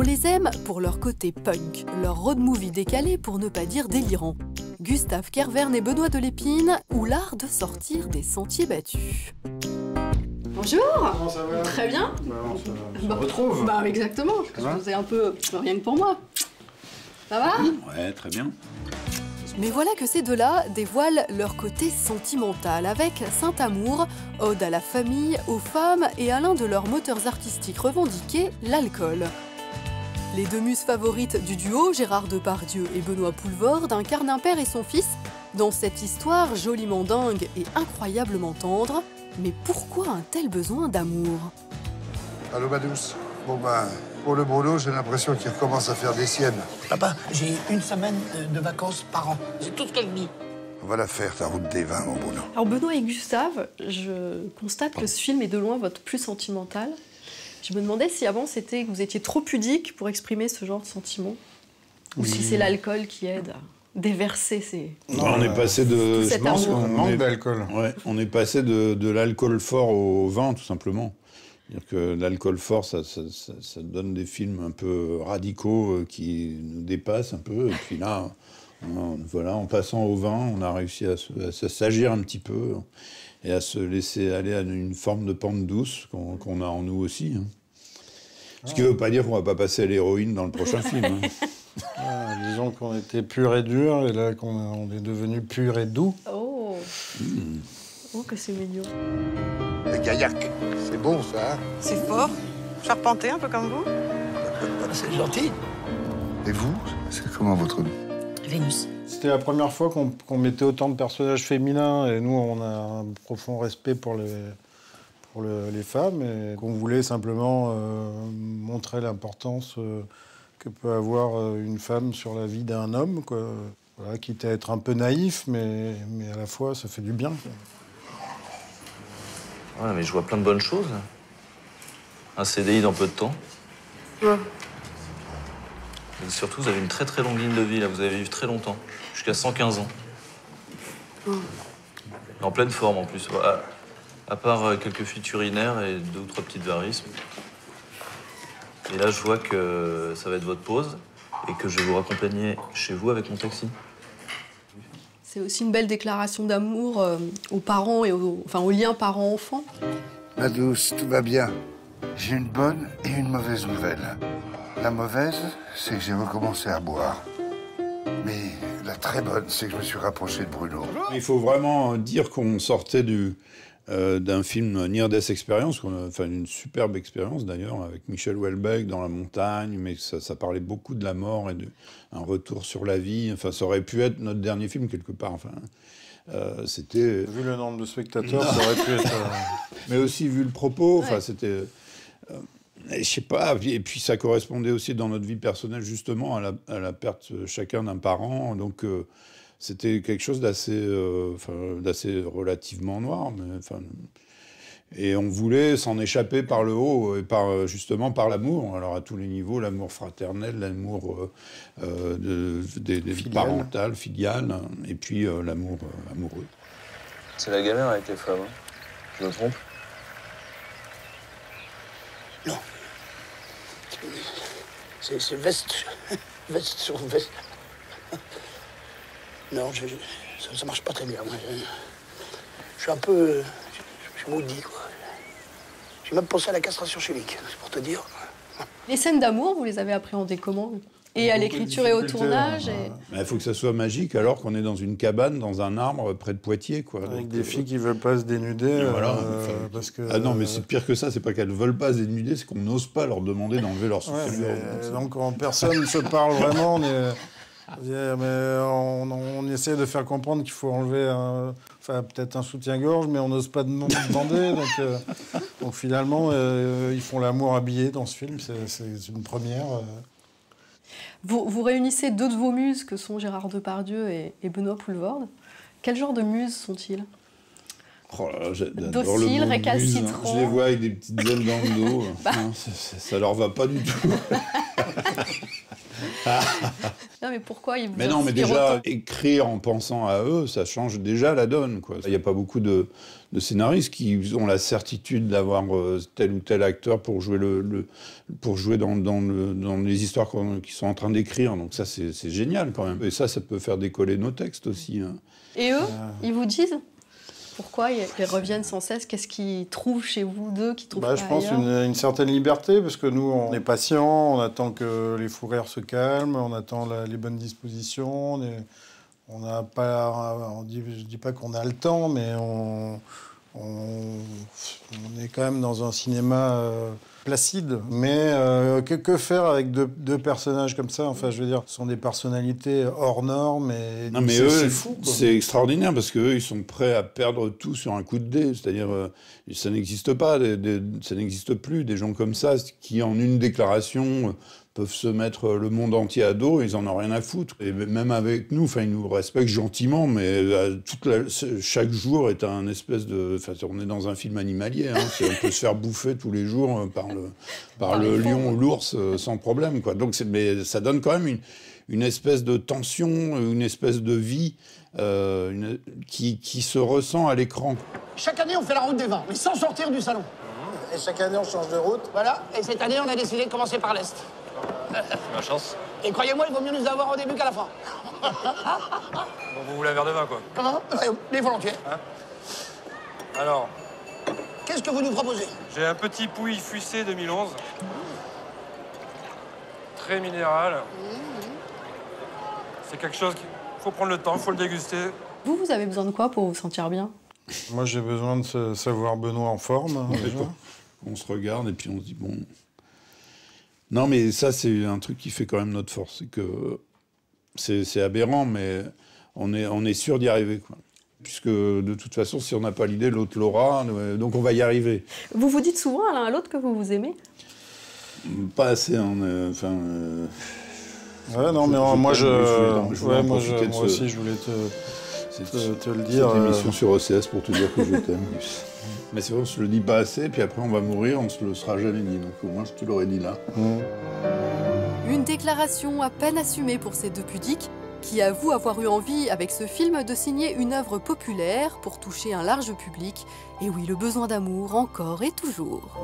les aime pour leur côté punk, leur road movie décalé pour ne pas dire délirant. Gustave Kervern et Benoît de Lépine, ou l'art de sortir des sentiers battus. Bonjour. Comment ça va? Très bien. On se retrouve. Bah exactement, je vous ai un peu rien que pour moi. Ça va? Ouais, très bien. Mais voilà que ces deux-là dévoilent leur côté sentimental avec Saint-Amour, ode à la famille, aux femmes et à l'un de leurs moteurs artistiques revendiqués, l'alcool. Les deux muses favorites du duo, Gérard Depardieu et Benoît Poelvoorde, incarnent un père et son fils dans cette histoire joliment dingue et incroyablement tendre. Mais pourquoi un tel besoin d'amour? Allô, ma douce. Bon, ben, pour le boulot, j'ai l'impression qu'il recommence à faire des siennes. Papa, j'ai une semaine de vacances par an. C'est tout ce qu'elle dit. On va la faire, ta route des vins, mon boulot. Alors Benoît et Gustave, je constate que ce film est de loin votre plus sentimental. Je me demandais si avant c'était que vous étiez trop pudique pour exprimer ce genre de sentiment, ou si c'est l'alcool qui aide à déverser ces... Non, on est passé de... cet Je pense amour. qu'on Manque d'alcool. Ouais, on est passé de l'alcool fort au vin, tout simplement. C'est-à-dire que l'alcool fort, ça donne des films un peu radicaux qui nous dépassent un peu. Et puis là, voilà, en passant au vin, on a réussi à s'agir un petit peu et à se laisser aller à une forme de pente douce qu'on a en nous aussi. Hein. Ce qui ne veut pas dire qu'on ne va pas passer à l'héroïne dans le prochain film. Hein. Disons qu'on était pur et dur, et là on est devenu pur et doux. Oh Oh, que c'est mignon. Le gaillac, c'est bon, ça, hein? C'est fort. Charpenté, un peu comme vous. C'est gentil. Et vous, c'est comment votre nom? Vénus. C'était la première fois qu'on mettait autant de personnages féminins, et nous, on a un profond respect pour les femmes, et qu'on voulait simplement montrer l'importance que peut avoir une femme sur la vie d'un homme, quoi. Voilà, quitte à être un peu naïf, mais à la fois, ça fait du bien, quoi. Ouais, mais je vois plein de bonnes choses. Un CDI dans peu de temps. Ouais. Et surtout, vous avez une très très longue ligne de vie, là. Vous allez vivre très longtemps. Jusqu'à 115 ans. En pleine forme, en plus. À part quelques fuites urinaires et 2 ou 3 petites varices. Et là, je vois que ça va être votre pause et que je vais vous raccompagner chez vous avec mon taxi. C'est aussi une belle déclaration d'amour aux parents et aux liens parents-enfants. Ma douce, tout va bien. J'ai une bonne et une mauvaise nouvelle. La mauvaise, c'est que j'ai recommencé à boire. Mais la très bonne, c'est que je me suis rapproché de Bruno. Il faut vraiment dire qu'on sortait d'un film Near Death Experience, enfin une superbe expérience d'ailleurs, avec Michel Houellebecq dans la montagne, mais ça parlait beaucoup de la mort et d'un retour sur la vie. Enfin, ça aurait pu être notre dernier film quelque part. Enfin, c'était... Vu le nombre de spectateurs, ça aurait pu être... Mais aussi vu le propos, enfin, Ouais. c'était... je sais pas, et puis ça correspondait aussi dans notre vie personnelle justement à la perte chacun d'un parent, donc c'était quelque chose d'assez relativement noir, mais enfin, et on voulait s'en échapper par le haut et justement par l'amour, alors à tous les niveaux, l'amour fraternel, l'amour parental, filial, et puis l'amour amoureux. C'est la galère avec les femmes, hein. Je me trompe? Non. C'est veste sur veste. Non, ça marche pas très bien. Moi, je suis un peu... Je suis maudit, quoi. J'ai même pensé à la castration chimique, c'est pour te dire. Les scènes d'amour, vous les avez appréhendées comment? Et à l'écriture et au tournage Il faut que ça soit magique alors qu'on est dans une cabane, dans un arbre près de Poitiers, quoi. Avec Donc, des filles qui veulent pas se dénuder, voilà, parce que... Ah non, mais c'est pire que ça, c'est pas qu'elles veulent pas se dénuder, c'est qu'on n'ose pas leur demander d'enlever leur soufflure. donc personne ne se parle vraiment, on essaie de faire comprendre qu'il faut enlever peut-être un soutien-gorge, mais on n'ose pas demander. Donc finalement, ils font l'amour habillé dans ce film, c'est une première. Vous réunissez deux de vos muses que sont Gérard Depardieu et Benoît Poelvoorde. Quel genre de muses sont-ils? Oh là là, j'adore Dociles, le mot récalcitrants. muse, hein. Je les vois avec des petites ailes dans le dos. Ça leur va pas du tout. Non, mais pourquoi ils Mais non, mais déjà, écrire en pensant à eux, ça change déjà la donne, quoi. Il n'y a pas beaucoup de scénaristes qui ont la certitude d'avoir tel ou tel acteur pour jouer, pour jouer dans les histoires qu'ils sont en train d'écrire. Donc ça, c'est génial, quand même. Et ça peut faire décoller nos textes aussi. Hein. Et eux, ils vous disent pourquoi ils reviennent sans cesse? Qu'est-ce qu'ils trouvent chez vous deux qui trouvent pas Je pense une certaine liberté, parce que nous, on est patients, on attend que les fous rires se calment, on attend les bonnes dispositions. On n'a pas, je dis pas qu'on a le temps, mais on est quand même dans un cinéma placide. Mais que faire avec deux personnages comme ça? Enfin, je veux dire, ce sont des personnalités hors normes. Et non, mais eux, c'est extraordinaire parce qu'eux, ils sont prêts à perdre tout sur un coup de dé. C'est-à-dire, ça n'existe pas, ça n'existe plus des gens comme ça qui, en une déclaration, peuvent se mettre le monde entier à dos, ils en ont rien à foutre. Et même avec nous, enfin, ils nous respectent gentiment, mais chaque jour est un espèce de... Enfin, on est dans un film animalier, hein, on peut se faire bouffer tous les jours par le lion ou l'ours sans problème, quoi. Donc, mais ça donne quand même une espèce de tension, une espèce de vie qui se ressent à l'écran. Chaque année, on fait la route des vins, mais sans sortir du salon. Et chaque année, on change de route? Voilà, et cette année, on a décidé de commencer par l'Est. C'est ma chance. Et croyez-moi, il vaut mieux nous avoir au début qu'à la fin. Bon, vous voulez un verre de vin, quoi? Comment? Les volontiers. Hein? Alors, qu'est-ce que vous nous proposez? j'ai un petit Pouilly Fuissé 2011. Très minéral. C'est quelque chose qu'il faut prendre le temps, il faut le déguster. Vous avez besoin de quoi pour vous sentir bien? Moi, j'ai besoin de savoir Benoît en forme. Hein, déjà. On se regarde et puis on se dit, bon... Non, mais ça, c'est un truc qui fait quand même notre force. C'est que c'est aberrant, mais on est sûr d'y arriver, quoi. Puisque, de toute façon, si on n'a pas l'idée, l'autre l'aura, donc on va y arriver. Vous vous dites souvent à l'un à l'autre que vous vous aimez? Pas assez, hein, enfin... Ouais, non, mais moi aussi, je voulais te le dire. Cette émission sur OCS pour te dire que je t'aime. Mais c'est vrai, on se le dit pas assez, puis après on va mourir, on se le sera jamais dit. Donc au moins je te l'aurais dit là. Une déclaration à peine assumée pour ces deux pudiques, qui avouent avoir eu envie, avec ce film, de signer une œuvre populaire pour toucher un large public. Et oui, le besoin d'amour, encore et toujours.